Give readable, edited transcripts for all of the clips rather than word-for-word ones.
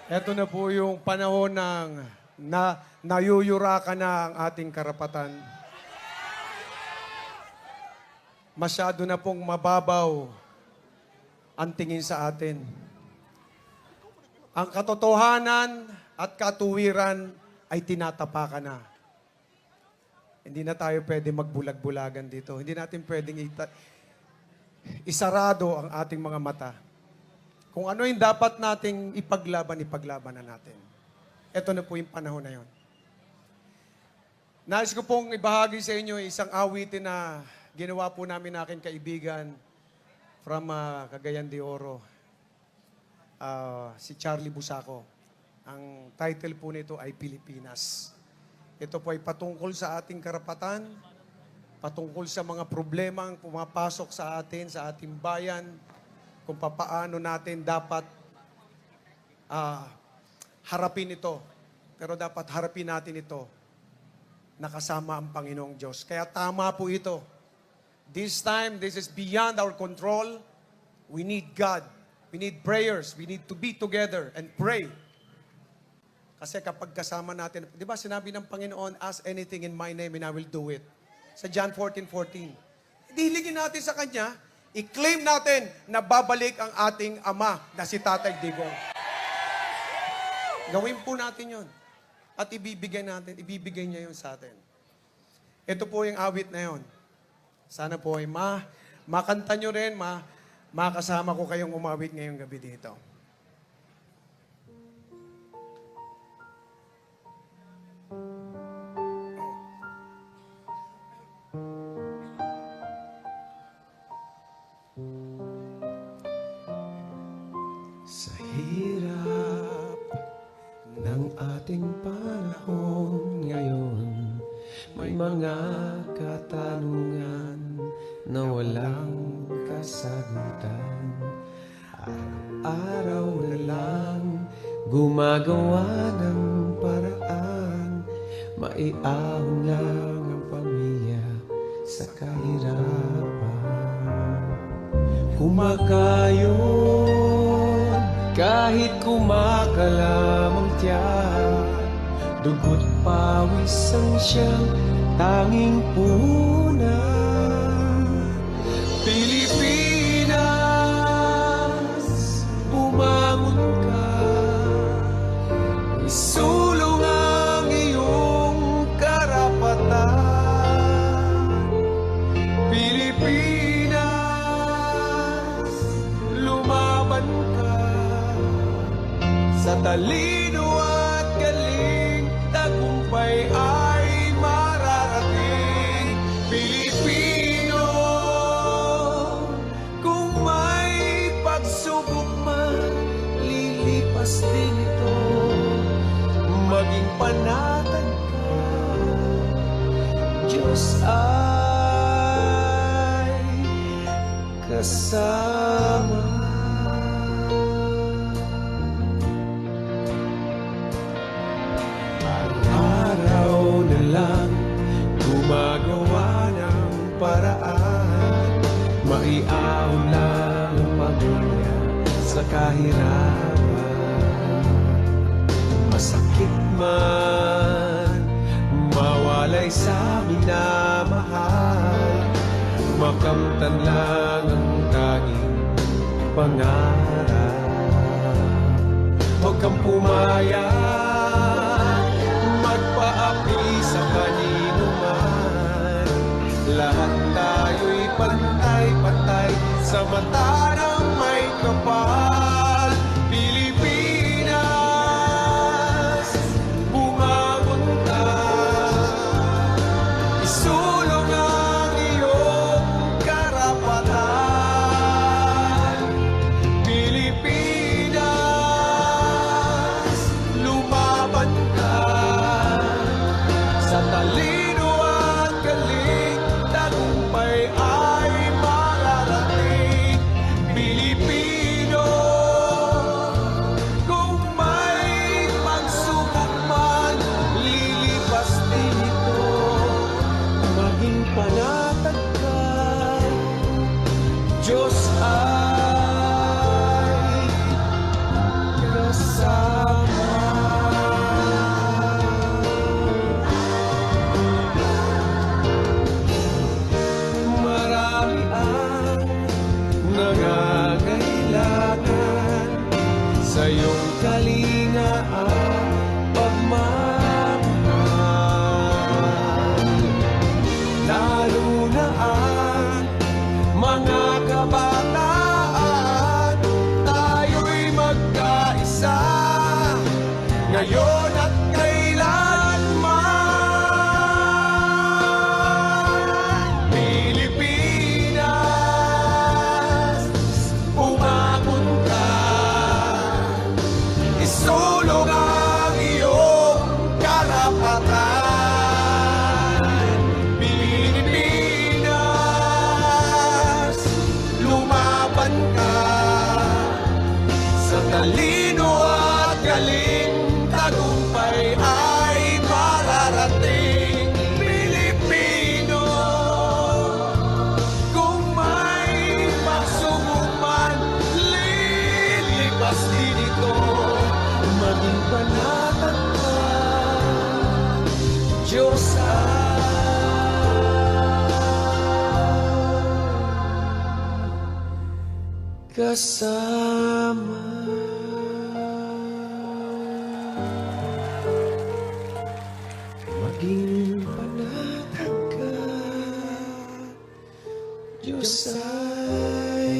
Ito na po yung panahon ng nayuyurakan na ang ating karapatan. Masyado na pong mababaw ang tingin sa atin. Ang katotohanan at katuwiran ay tinatapakan na. Hindi na tayo pwede magbulag-bulagan dito. Hindi natin pwedeng isarado ang ating mga mata. Kung ano yung dapat nating ipaglaban na natin. Ito na po yung panahon na yon. Nais ko pong ibahagi sa inyo isang awitin na ginawa po namin aking kaibigan from Cagayan de Oro, si Charlie Busaco. Ang title po nito ay Pilipinas. Ito po ay patungkol sa ating karapatan, patungkol sa mga problema ang pumapasok sa atin, sa ating bayan, kung papaano natin dapat harapin ito. Pero dapat harapin natin ito nakasama ang Panginoong Diyos. Kaya tama po ito. This time, this is beyond our control. We need God. We need prayers. We need to be together and pray. Kasi kapag kasama natin, di ba sinabi ng Panginoon, ask anything in my name and I will do it. Sa John 14:14. Dihiligin natin sa Kanya, i-claim natin na babalik ang ating Ama na si Tatay Digong. Gawin po natin yon. At ibibigay niya yun sa atin. Ito po yung awit na yon. Sana po ay makanta nyo rin, makasama ko kayong umawit ngayong gabi dito. Sa hirap ng ating panahon ngayon, may mga katanungan na walang kasagutan. Araw-araw na lang gumagawa ng paraan, maiahon lang ang pamilya sa kahirapan. Kumakayon kahit kumakalamang tiyan, dugo't pawis ang siyang tanging punan. Pilipinas, bumangon ka, isulong ang iyong karapatan. Pilipinas, lumaban ka, sa talino at galing, tagumpay ay mararating. Pilipino, kung may pagsubok man, lilipas din ito. Maging panatag ka, Diyos ay kasama. Araw na lang gumagawa ng paraan, maiahon lang ang pamilya sa kahirapan. Masakit man mawalay sa minamahal, makamtan lang ang tanging pangarap. Huwag kang pumayag, magpaapi sa kanino man. Lahat tayo'y pantay-pantay sa mata ng may kapal. Pilipinas, bumangon ka, isulong ang iyong karapatan. Pilipinas, lumaban ka, sa talino at galing, tagumpay ay mararating. iyong kalinga at pagmamahal. Lalo na ang mga kabataan, tayo'y magkaisa ngayon at kailanman. Pilipinas, umabot ka, isulong ang iyong karapatan. Pilipinas, lumaban ka, sa talino at galing, tagumpay ay mararating. Pilipino, kung may pagsubok man, lilipas din ito. Maging panatag ka, Diyos ay kasama. Maging panatag ka, Diyos ay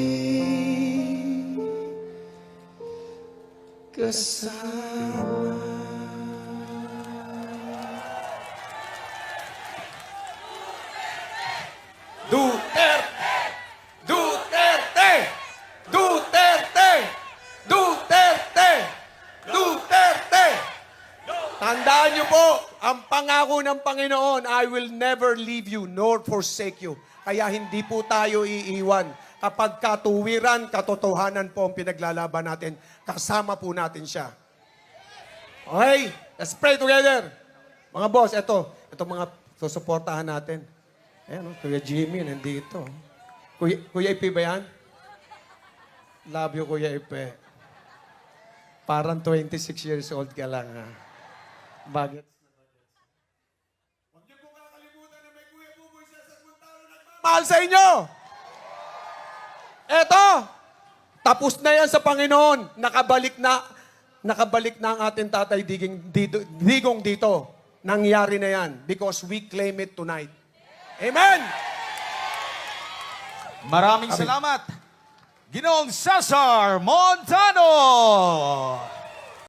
kasama. Duterte! Duterte! Duterte! Duterte! Duterte! Tandaan niyo po, ang pangako ng Panginoon, I will never leave you nor forsake you. Kaya hindi po tayo iiwan. Kapag katuwiran, katotohanan po ang pinaglalaban natin, kasama po natin siya. Okay, let's pray together. Mga boss, ito mga susuportahan natin. Ayan, Kuya Jimmy, nandito. Kuya Ipe ba yan? Love you, Kuya Ipe. Parang 26 years old ka lang, ha? Bagets na bagets. Huwag niyo po kakalimutan na may Kuya Buboy sa Saguntaro nagmamahal sa inyo! Eto! Tapos na yan sa Panginoon. Nakabalik na ang ating tatay Digong dito. Nangyari na yan because we claim it tonight. Amen! Maraming salamat, Ginoong Cesar Montano!